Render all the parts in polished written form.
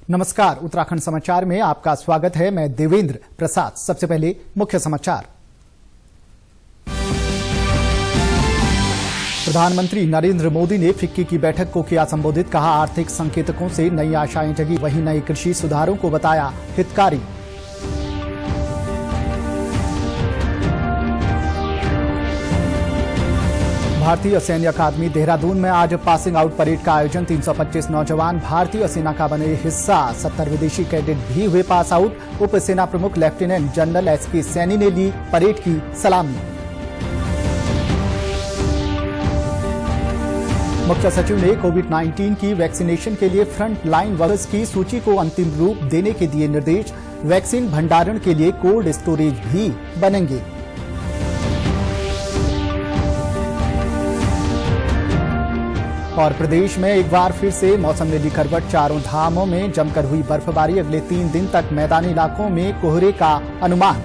नमस्कार, उत्तराखंड समाचार में आपका स्वागत है। मैं देवेंद्र प्रसाद। सबसे पहले मुख्य समाचार। प्रधानमंत्री नरेंद्र मोदी ने फिक्की की बैठक को किया संबोधित। कहा, आर्थिक संकेतकों से नई आशाएं जगी, वहीं नए कृषि सुधारों को बताया हितकारी। भारतीय सैन्य अकादमी देहरादून में आज पासिंग आउट परेड का आयोजन। 325 नौजवान भारतीय सेना का बने हिस्सा। 70 विदेशी कैडेट भी हुए पास आउट। उप सेना प्रमुख लेफ्टिनेंट जनरल एसके सैनी ने ली परेड की सलामी। मुख्य सचिव ने कोविड-19 की वैक्सीनेशन के लिए फ्रंट लाइन वर्कर्स की सूची को अंतिम रूप देने के दिए निर्देश। वैक्सीन भंडारण के लिए कोल्ड स्टोरेज भी बनेंगे। और प्रदेश में एक बार फिर से मौसम ने ली करवट। चारों धामों में जमकर हुई बर्फबारी। अगले 3 दिन तक मैदानी इलाकों में कोहरे का अनुमान।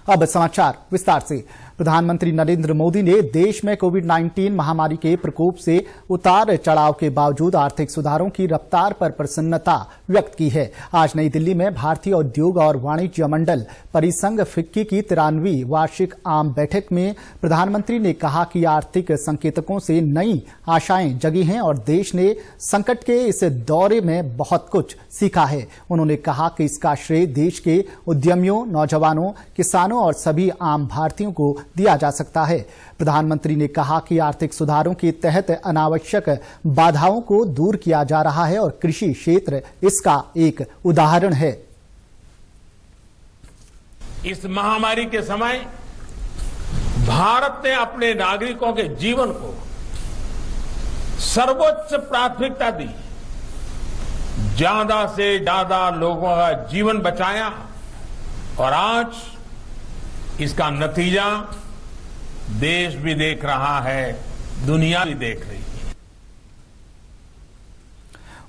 अब समाचार विस्तार से। प्रधानमंत्री नरेंद्र मोदी ने देश में कोविड-19 महामारी के प्रकोप से उतार चढ़ाव के बावजूद आर्थिक सुधारों की रफ्तार पर प्रसन्नता व्यक्त की है। आज नई दिल्ली में भारतीय उद्योग और वाणिज्य मंडल परिसंघ फिक्की की 93वीं वार्षिक आम बैठक में प्रधानमंत्री ने कहा कि आर्थिक संकेतकों से नई आशाएं जगी हैं और देश ने संकट के इस दौरे में बहुत कुछ सीखा है। उन्होंने कहा कि इसका श्रेय देश के उद्यमियों, नौजवानों, किसानों और सभी आम भारतीयों को दिया जा सकता है। प्रधानमंत्री ने कहा कि आर्थिक सुधारों के तहत अनावश्यक बाधाओं को दूर किया जा रहा है और कृषि क्षेत्र इसका एक उदाहरण है। इस महामारी के समय भारत ने अपने नागरिकों के जीवन को सर्वोच्च प्राथमिकता दी। ज्यादा से ज्यादा लोगों का जीवन बचाया और आज इसका नतीजा देश भी देख रहा है, दुनिया भी देख रही है।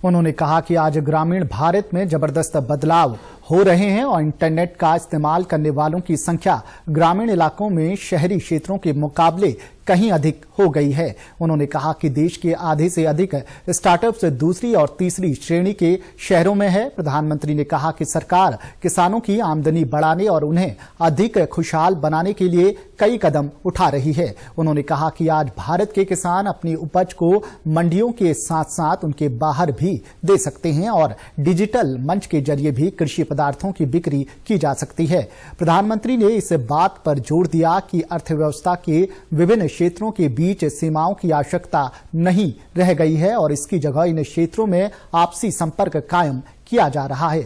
उन्होंने कहा कि आज ग्रामीण भारत में जबरदस्त बदलाव हो रहे हैं और इंटरनेट का इस्तेमाल करने वालों की संख्या ग्रामीण इलाकों में शहरी क्षेत्रों के मुकाबले कहीं अधिक हो गई है। उन्होंने कहा कि देश के आधे से अधिक स्टार्टअप्स दूसरी और तीसरी श्रेणी के शहरों में है। प्रधानमंत्री ने कहा कि सरकार किसानों की आमदनी बढ़ाने और उन्हें अधिक खुशहाल बनाने के लिए कई कदम उठा रही है। उन्होंने कहा कि आज भारत के किसान अपनी उपज को मंडियों के साथ साथ उनके बाहर भी दे सकते हैं और डिजिटल मंच के जरिए भी कृषि पदार्थों की बिक्री की जा सकती है। प्रधानमंत्री ने इस बात पर जोर दिया कि अर्थव्यवस्था के विभिन्न क्षेत्रों के बीच सीमाओं की आवश्यकता नहीं रह गई है और इसकी जगह इन क्षेत्रों में आपसी संपर्क कायम किया जा रहा है।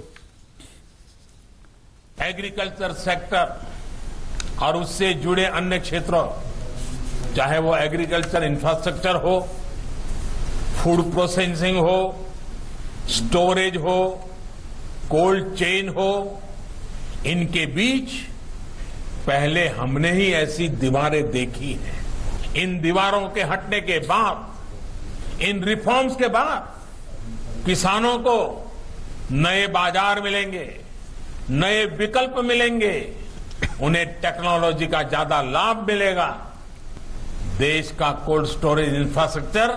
एग्रीकल्चर सेक्टर और उससे जुड़े अन्य क्षेत्रों, चाहे वो एग्रीकल्चर इंफ्रास्ट्रक्चर हो, फूड प्रोसेसिंग हो, स्टोरेज हो, कोल्ड चेन हो, इनके बीच पहले हमने ही ऐसी दीवारें देखी हैं। इन दीवारों के हटने के बाद, इन रिफॉर्म्स के बाद किसानों को नए बाजार मिलेंगे, नए विकल्प मिलेंगे, उन्हें टेक्नोलॉजी का ज्यादा लाभ मिलेगा। देश का कोल्ड स्टोरेज इंफ्रास्ट्रक्चर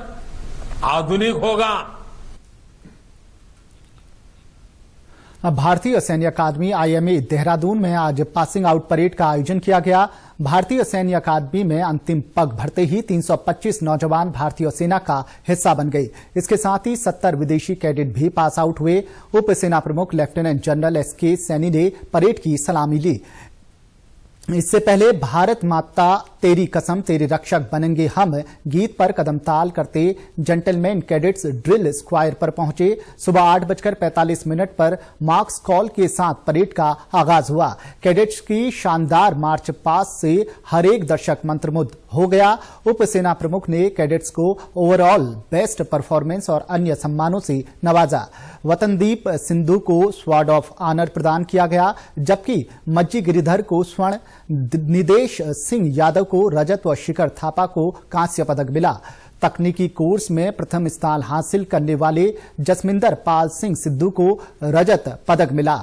आधुनिक होगा। भारतीय सैन्य अकादमी आईएमए देहरादून में आज पासिंग आउट परेड का आयोजन किया गया। भारतीय सैन्य अकादमी में अंतिम पग भरते ही 325 नौजवान भारतीय सेना का हिस्सा बन गए। इसके साथ ही 70 विदेशी कैडेट भी पास आउट हुए। उप सेना प्रमुख लेफ्टिनेंट जनरल एसके सैनी ने परेड की सलामी ली। इससे पहले भारत माता तेरी कसम तेरे रक्षक बनेंगे हम गीत पर कदम ताल करते जेंटलमैन कैडेट्स ड्रिल स्क्वायर पर पहुंचे। सुबह 8:45 पर मार्क्स कॉल के साथ परेड का आगाज हुआ। कैडेट्स की शानदार मार्च पास से हर एक दर्शक मंत्रमुग्ध हो गया। उप सेना प्रमुख ने कैडेट्स को ओवरऑल बेस्ट परफॉर्मेंस और अन्य सम्मानों से नवाजा। वतनदीप सिंधु को स्वॉर्ड ऑफ ऑनर प्रदान किया गया, जबकि मज्जी गिरिधर को स्वर्ण, निदेश सिंह यादव को रजत व शिखर थापा को कांस्य पदक मिला। तकनीकी कोर्स में प्रथम स्थान हासिल करने वाले जसमिंदर पाल सिंह सिद्धू को रजत पदक मिला।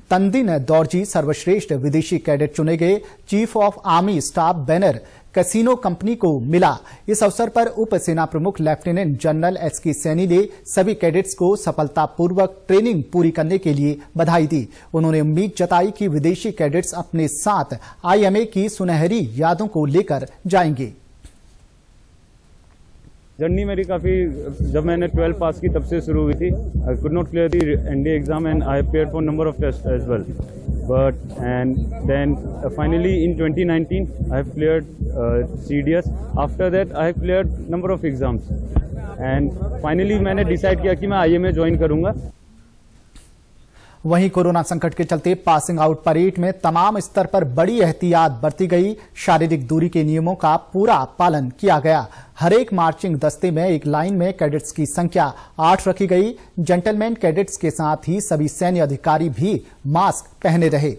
तंदिन दौरजी सर्वश्रेष्ठ विदेशी कैडेट चुने गए। Chief of army staff banner casino company को मिला। इस अवसर पर उप सेना प्रमुख लेफ्टिनेंट जनरल एसके सैनी ने सभी कैडेट्स को सफलतापूर्वक ट्रेनिंग पूरी करने के लिए बधाई दी। उन्होंने उम्मीद जताई कि विदेशी कैडेट्स अपने साथ आईएमए की सुनहरी यादों को लेकर जाएंगे। जर्नी मेरी काफ़ी, जब मैंने 12 पास की तब से शुरू हुई थी। I could not clear the NDA exam and I appeared for number of test as well, but and then finally in 2019 I have cleared CDS. After that I have cleared number of exams and finally मैंने decide किया कि मैं IMA join करूंगा। वहीं corona संकट के चलते passing out parade में तमाम स्तर पर बड़ी एहतियात बरती गई। शारीरिक दूरी के नियमों का पूरा पालन किया गया। हर एक मार्चिंग दस्ते में एक लाइन में कैडेट्स की संख्या 8 रखी गई। जेंटलमैन कैडेट्स के साथ ही सभी सैन्य अधिकारी भी मास्क पहने रहे।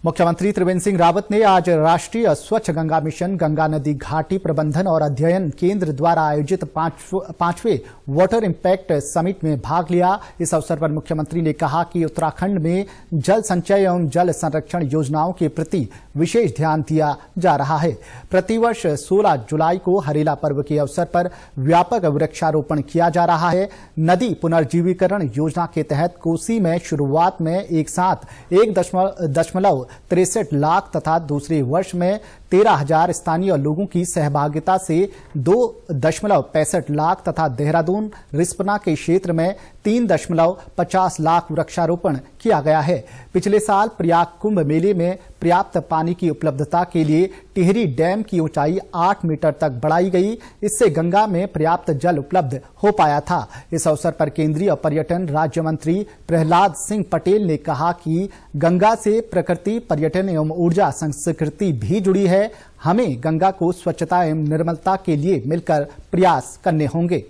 मुख्यमंत्री त्रिवेंद्र सिंह रावत ने आज राष्ट्रीय स्वच्छ गंगा मिशन गंगा नदी घाटी प्रबंधन और अध्ययन केंद्र द्वारा आयोजित पांचवें वाटर इम्पैक्ट समिट में भाग लिया। इस अवसर पर मुख्यमंत्री ने कहा कि उत्तराखंड में जल संचय एवं जल संरक्षण योजनाओं के प्रति विशेष ध्यान दिया जा रहा है। प्रतिवर्ष 16 जुलाई को हरेला पर्व के अवसर पर व्यापक वृक्षारोपण किया जा रहा है। नदी पुनर्जीवीकरण योजना के तहत कोसी में शुरुआत में एक साथ 1.63 लाख तथा दूसरे वर्ष में 13,000 स्थानीय लोगों की सहभागिता से 2.65 लाख तथा देहरादून रिस्पना के क्षेत्र में 3.50 लाख वृक्षारोपण किया गया है। पिछले साल प्रयाग कुंभ मेले में पर्याप्त पानी की उपलब्धता के लिए टिहरी डैम की ऊंचाई 8 मीटर तक बढ़ाई गई। इससे गंगा में पर्याप्त जल उपलब्ध हो पाया था। इस अवसर पर केंद्रीय पर्यटन राज्य मंत्री प्रहलाद सिंह पटेल ने कहा कि गंगा से प्रकृति, पर्यटन एवं ऊर्जा संस्कृति भी जुड़ी है। हमें गंगा को स्वच्छता एवं निर्मलता के लिए मिलकर प्रयास करने होंगे।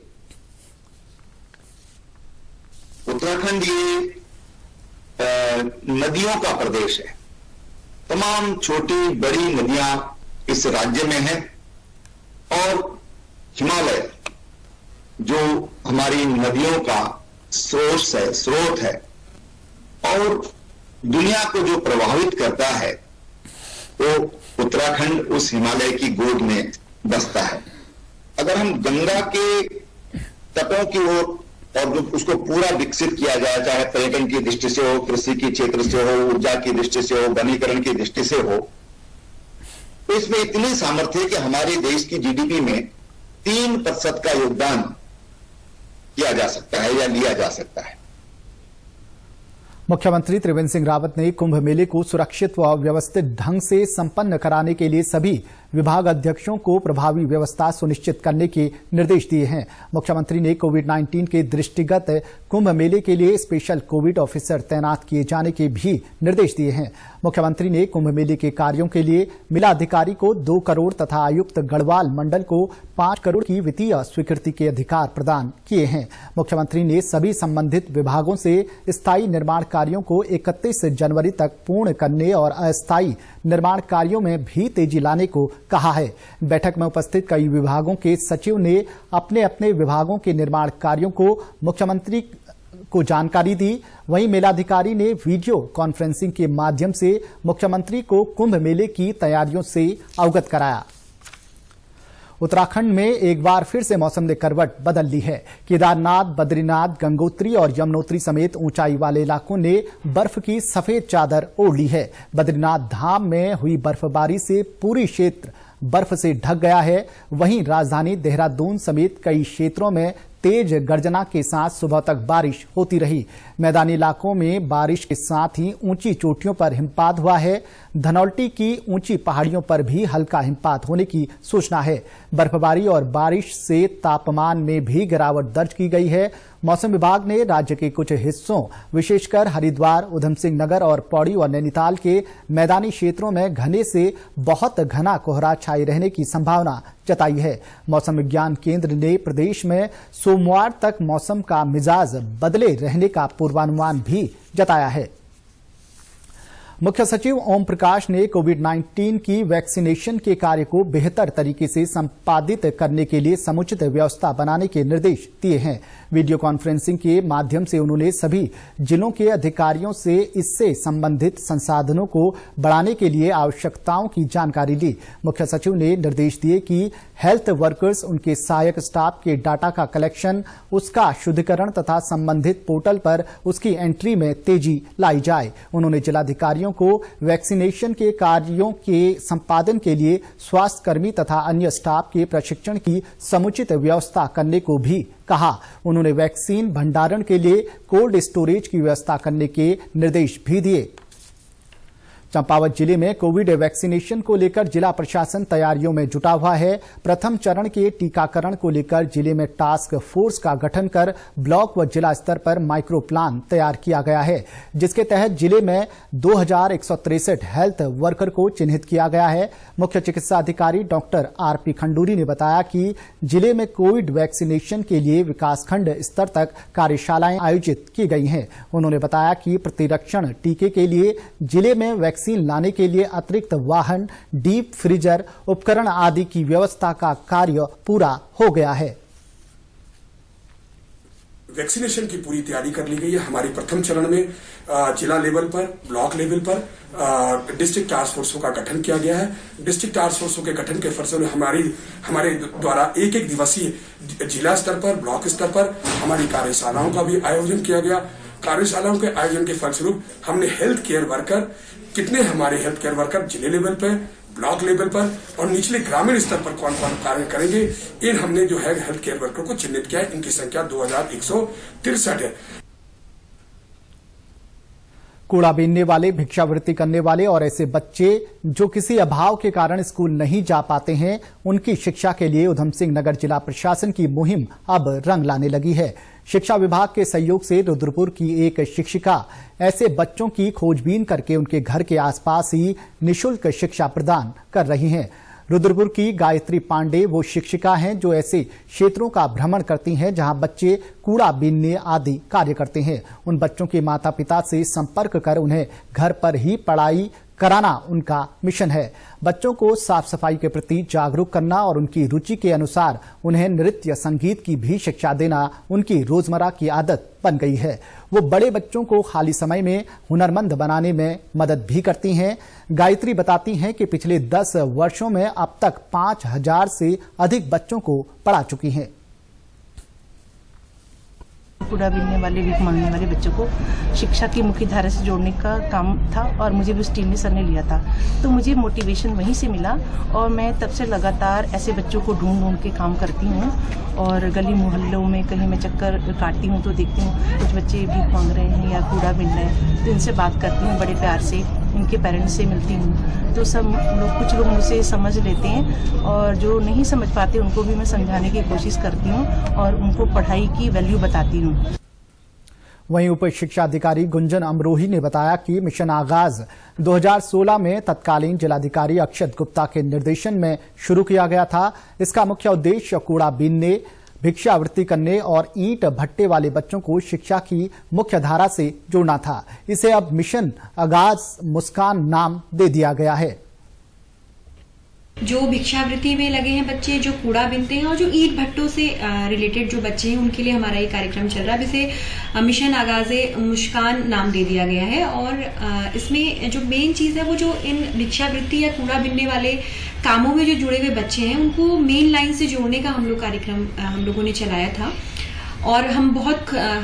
उत्तराखंड ये नदियों का प्रदेश है। तमाम छोटी बड़ी नदियां इस राज्य में हैं और हिमालय जो हमारी नदियों का स्रोत है और दुनिया को जो प्रभावित करता है वो उत्तराखंड उस हिमालय की गोद में बसता है। अगर हम गंगा के तटों की ओर और जो उसको पूरा विकसित किया जाए, चाहे पर्यटन की दृष्टि से हो, कृषि की क्षेत्र से हो, ऊर्जा की दृष्टि से हो, वनीकरण की दृष्टि से हो, तो इसमें इतनी सामर्थ्य है कि हमारे देश की जीडीपी में 3% का योगदान किया जा सकता है या लिया जा सकता है। मुख्यमंत्री त्रिवेंद्र सिंह रावत ने कुंभ मेले को सुरक्षित व व्यवस्थित ढंग से संपन्न कराने के लिए सभी विभाग अध्यक्षों को प्रभावी व्यवस्था सुनिश्चित करने के निर्देश दिए हैं। मुख्यमंत्री ने कोविड-19 के दृष्टिगत कुंभ मेले के लिए स्पेशल कोविड ऑफिसर तैनात किए जाने के भी निर्देश दिए हैं। मुख्यमंत्री ने कुंभ मेले के कार्यों के लिए मेलाधिकारी को 2 करोड़ तथा आयुक्त गढ़वाल मंडल को 5 करोड़ की वित्तीय स्वीकृति के अधिकार प्रदान किए हैं। मुख्यमंत्री ने सभी संबंधित विभागों से स्थायी निर्माण कार्यों को 31 जनवरी तक पूर्ण करने और अस्थायी निर्माण कार्यों में भी तेजी लाने को कहा है। बैठक में उपस्थित कई विभागों के सचिव ने अपने अपने विभागों के निर्माण कार्यों को मुख्यमंत्री को जानकारी दी। वहीं मेलाधिकारी ने वीडियो कॉन्फ्रेंसिंग के माध्यम से मुख्यमंत्री को कुंभ मेले की तैयारियों से अवगत कराया। उत्तराखंड में एक बार फिर से मौसम ने करवट बदल ली है। केदारनाथ, बद्रीनाथ, गंगोत्री और यमुनोत्री समेत ऊंचाई वाले इलाकों ने बर्फ की सफेद चादर ओढ़ ली है। बद्रीनाथ धाम में हुई बर्फबारी से पूरी क्षेत्र बर्फ से ढक गया है। वहीं राजधानी देहरादून समेत कई क्षेत्रों में तेज गर्जना के साथ सुबह तक बारिश होती रही। मैदानी इलाकों में बारिश के साथ ही ऊंची चोटियों पर हिमपात हुआ है। धनौल्टी की ऊंची पहाड़ियों पर भी हल्का हिमपात होने की सूचना है। बर्फबारी और बारिश से तापमान में भी गिरावट दर्ज की गई है। मौसम विभाग ने राज्य के कुछ हिस्सों विशेषकर हरिद्वार, उधम सिंह नगर और पौड़ी और नैनीताल के मैदानी क्षेत्रों में घने से बहुत घना कोहरा छाए रहने की संभावना जताई है। मौसम विज्ञान केंद्र ने प्रदेश में सोमवार तक मौसम का मिजाज बदले रहने का पूर्वानुमान भी जताया है। मुख्य सचिव ओम प्रकाश ने कोविड-19 की वैक्सीनेशन के कार्य को बेहतर तरीके से संपादित करने के लिए समुचित व्यवस्था बनाने के निर्देश दिए हैं। वीडियो कॉन्फ्रेंसिंग के माध्यम से उन्होंने सभी जिलों के अधिकारियों से इससे संबंधित संसाधनों को बढ़ाने के लिए आवश्यकताओं की जानकारी ली। मुख्य सचिव ने निर्देश दिए कि हेल्थ वर्कर्स, उनके सहायक स्टाफ के डाटा का कलेक्शन, उसका शुद्धिकरण तथा संबंधित पोर्टल पर उसकी एंट्री में तेजी लाई जाए। उन्होंने जिलाधिकारियों को वैक्सीनेशन के कार्यों के संपादन के लिए स्वास्थ्य कर्मी तथा अन्य स्टाफ के प्रशिक्षण की समुचित व्यवस्था करने को भी कहा। उन्होंने वैक्सीन भंडारण के लिए कोल्ड स्टोरेज की व्यवस्था करने के निर्देश भी दिए। चंपावत जिले में कोविड वैक्सीनेशन को लेकर जिला प्रशासन तैयारियों में जुटा हुआ है। प्रथम चरण के टीकाकरण को लेकर जिले में टास्क फोर्स का गठन कर ब्लॉक व जिला स्तर पर माइक्रो प्लान तैयार किया गया है, जिसके तहत जिले में 2163 हेल्थ वर्कर को चिन्हित किया गया है। मुख्य चिकित्सा अधिकारी डॉक्टर आरपी खंडूरी ने बताया कि जिले में कोविड वैक्सीनेशन के लिए विकासखंड स्तर तक कार्यशालाएं आयोजित की गई हैं। उन्होंने बताया कि प्रतिरक्षण टीके के लिए जिले में वैक्सीन लाने के लिए अतिरिक्त वाहन, डीप फ्रीजर, उपकरण आदि की व्यवस्था का कार्य पूरा हो गया है। वैक्सीनेशन की पूरी तैयारी कर ली गई है। हमारी प्रथम चरण में जिला लेवल पर, ब्लॉक लेवल पर डिस्ट्रिक्ट टास्क फोर्सों का गठन किया गया है। डिस्ट्रिक्ट टास्क फोर्सों के गठन के फलस्वरूप हमारे द्वारा एक दिवसीय जिला स्तर पर, ब्लॉक स्तर पर हमारी कार्यशालाओं का भी आयोजन किया गया। कार्यशालाओं के आयोजन के फलस्वरूप हमने हेल्थ केयर वर्कर, कितने हमारे हेल्थ केयर वर्कर जिले लेवल पर, ब्लॉक लेवल पर और निचले ग्रामीण स्तर पर कौन कौन कार्य करेंगे, इन हमने जो है हेल्थ केयर वर्कर को चिन्हित किया है। इनकी संख्या 2163 है। कूड़ा बीनने वाले, भिक्षावृत्ति करने वाले और ऐसे बच्चे जो किसी अभाव के कारण स्कूल नहीं जा पाते हैं, उनकी शिक्षा के लिए उधमसिंह नगर जिला प्रशासन की मुहिम अब रंग लाने लगी है। शिक्षा विभाग के सहयोग से रुद्रपुर की एक शिक्षिका ऐसे बच्चों की खोजबीन करके उनके घर के आसपास ही निःशुल्क शिक्षा प्रदान कर रही हैं। रुद्रपुर की गायत्री पांडे वो शिक्षिका हैं जो ऐसे क्षेत्रों का भ्रमण करती हैं जहां बच्चे कूड़ा बीनने आदि कार्य करते हैं। उन बच्चों के माता पिता से संपर्क कर उन्हें घर पर ही पढ़ाई कराना उनका मिशन है। बच्चों को साफ सफाई के प्रति जागरूक करना और उनकी रुचि के अनुसार उन्हें नृत्य संगीत की भी शिक्षा देना उनकी रोजमर्रा की आदत बन गई है। वो बड़े बच्चों को खाली समय में हुनरमंद बनाने में मदद भी करती हैं। गायत्री बताती हैं कि पिछले 10 वर्षों में अब तक 5000 से अधिक बच्चों को पढ़ा चुकी हैं। कूड़ा बीनने वाले, भीख मांगने वाले बच्चों को शिक्षा की मुख्य धारा से जोड़ने का काम था और मुझे भी उस टीम में सर ने लिया था, तो मुझे मोटिवेशन वहीं से मिला और मैं तब से लगातार ऐसे बच्चों को ढूंढ के काम करती हूँ और गली मोहल्लों में कहीं मैं चक्कर काटती हूँ तो देखती हूँ कुछ बच्चे भीख मांग रहे हैं या कूड़ा बीन रहे हैं, तो इनसे बात करती हूँ, बड़े प्यार से इनके पेरेंट्स से मिलती हूँ, तो सब लोग, कुछ लोग मुझे समझ लेते हैं और जो नहीं समझ पाते उनको भी मैं समझाने की कोशिश करती हूँ और उनको पढ़ाई की वैल्यू बताती हूँ। वहीं उप शिक्षा अधिकारी गुंजन अमरोही ने बताया कि मिशन आगाज 2016 में तत्कालीन जिलाधिकारी अक्षत गुप्ता के निर्देशन में शुरू किया गया था। इसका मुख्य उद्देश्य कूड़ा बीनने, भिक्षावृत्ति करने और ईंट भट्टे वाले बच्चों को शिक्षा की मुख्य धारा से जोड़ना था। इसे अब मिशन आगाज मुस्कान नाम दे दिया गया है। जो भिक्षावृत्ति में लगे हैं बच्चे, जो कूड़ा बीनते हैं और जो ईंट भट्टों से रिलेटेड जो बच्चे हैं, उनके लिए हमारा ये कार्यक्रम चल रहा है, जिसे मिशन आगाज़े मुस्कान नाम दे दिया गया है। और इसमें जो मेन चीज़ है वो जो इन भिक्षावृत्ति या कूड़ा बीनने वाले कामों में जो जुड़े हुए बच्चे हैं उनको मेन लाइन से जोड़ने का कार्यक्रम हम लोगों ने चलाया था और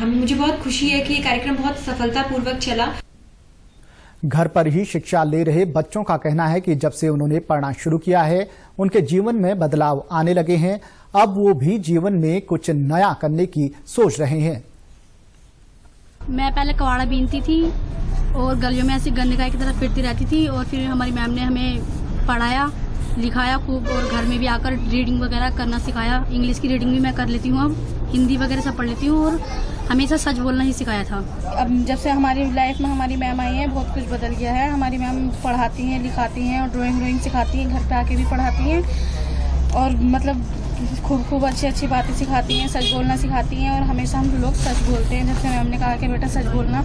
मुझे बहुत खुशी है कि ये कार्यक्रम बहुत सफलतापूर्वक चला। घर पर ही शिक्षा ले रहे बच्चों का कहना है कि जब से उन्होंने पढ़ना शुरू किया है उनके जीवन में बदलाव आने लगे हैं। अब वो भी जीवन में कुछ नया करने की सोच रहे हैं। मैं पहले कवाड़ा बीनती थी और गलियों में ऐसे गंदे गाय की तरह फिरती रहती थी और फिर हमारी मैम ने हमें पढ़ाया, लिखाया खूब और घर में भी आकर रीडिंग वगैरह करना सिखाया। इंग्लिश की रीडिंग भी मैं कर लेती हूँ, अब हिंदी वगैरह सब पढ़ लेती हूँ और हमेशा सच बोलना ही सिखाया था। अब जब से हमारी लाइफ में हमारी मैम आई है बहुत कुछ बदल गया है। हमारी मैम पढ़ाती हैं, लिखाती हैं और ड्राइंग सिखाती हैं, घर पे आके भी पढ़ाती हैं और मतलब खूब अच्छी बातें सिखाती हैं, सच बोलना सिखाती हैं और हमेशा हम लोग सच बोलते हैं। जब से मैम ने कहा कि बेटा सच बोलना।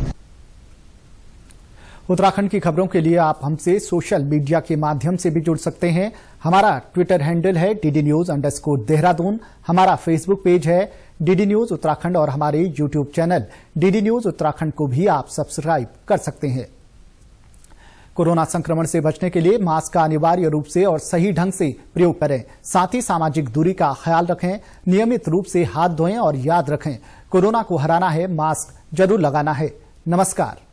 उत्तराखंड की खबरों के लिए आप हमसे सोशल मीडिया के माध्यम से भी जुड़ सकते हैं। हमारा ट्विटर हैंडल है DDNews_देहरादून, हमारा फेसबुक पेज है DD न्यूज उत्तराखंड और हमारे YouTube channel DD news Uttarakhand को भी आप सब्सक्राइब कर सकते हैं। कोरोना संक्रमण से बचने के लिए मास्क का अनिवार्य रूप से और सही ढंग से प्रयोग करें। साथ ही सामाजिक दूरी का ख्याल रखें, नियमित रूप से हाथ धोएं और याद रखें, कोरोना को हराना है, मास्क जरूर लगाना है। नमस्कार।